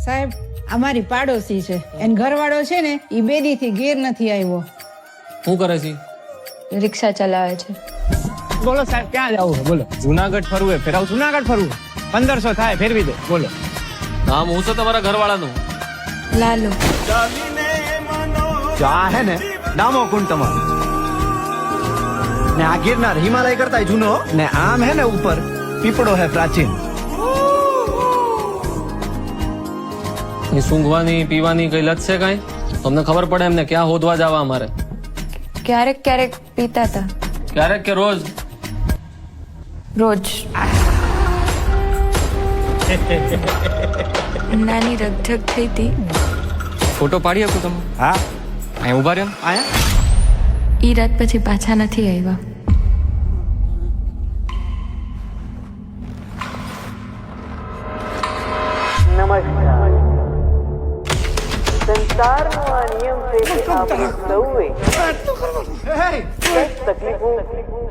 સાહેબ અમારી પાડોશી છે એન ઘરવાળો છે ને ઈ બેદી થી ઘેર નથી આવ્યો. શું કરે છે? રિક્ષા ચલાવે છે. બોલો સાહેબ ક્યાં જવું છે બોલો? જુનાગઢ ફરવું ફેરાવ જુનાગઢ ફરવું 1500 થાય ફેરવી દો બોલો. નામ હું છે તમારા ઘરવાળાનું? લાલુ. જો આ હે ને ડામો કુંડ તમારો ને આ ગિરનાર હિમાલય કરતા જૂનો ને આમ હે ને ઉપર પીપળો હે પ્રાચીન. એ સૂંઘવાની પીવાની કઈ લત છે કઈ? તમને ખબર પડે એમને ક્યાં હોદવા જવા અમારે? ક્યારેક ક્યારેક પીતા હતા. ક્યારેક કે રોજ? રોજ. નાની રગઝગ થઈ હતી. ફોટો પાડી આપું તમે? હા અહીં ઉભા રહ્યો. આયા ઈ રાત પછી પાછા નથી આવ્યા. નમસ્કાર. સંસારનો આ નિયમ છે કે આપણે સૌએ કંઈક તકલીફો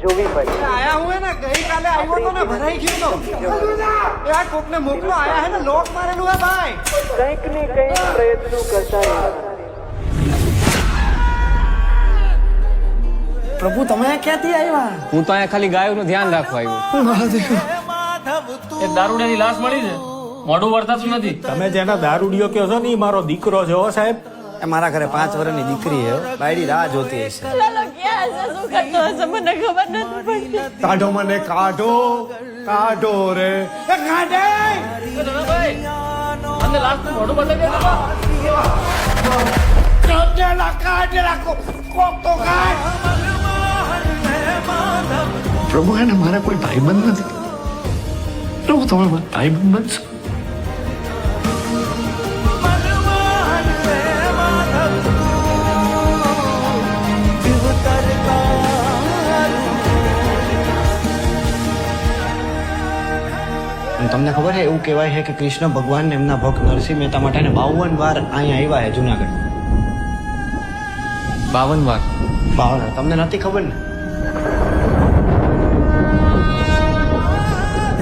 જોવી પડે. આયા હું હે ને ગઈકાલે આવ્યો તો ને ભરાઈ ગયો તો યાર કોકને મોકલો આયા હે ને લોક મારેલું હે ભાઈ. કંઈક ને કંઈક પ્રયત્નો કરતા રહેવાના. પ્રભુ તમે ક્યાંથી આવ્યા? હું તો અહીંયા ખાલી ગાયોનું ધ્યાન રાખવા આવ્યો. એક દારૂડિયાની લાશ મળી છે, મોઢું વર્તાતું નથી. તમે જેના દારૂડિયો કહો છો ને ઈ મારો દીકરો છે હો સાહેબ. એ મારા ઘરે 5 વર્ષની દીકરી હે બાયડી રાહ જોતી હશે. કાઢો મને કાઢો કાઢો રે એ કાઢે. અને લાશનું મોઢું બતાવી દે. પ્રભુ એને મારા કોઈ ભાઈબંધ નથી. પ્રભુ તમે મારા ભાઈબંધ બનશો. તમને ખબર છે એવું કહેવાય છે કે કૃષ્ણ ભગવાન એમના ભક્ત નરસિંહ મહેતા માટે 52 વાર અહીંયા આવ્યા છે જુનાગઢ. 52 વાર? 52 તમને નથી ખબર ને?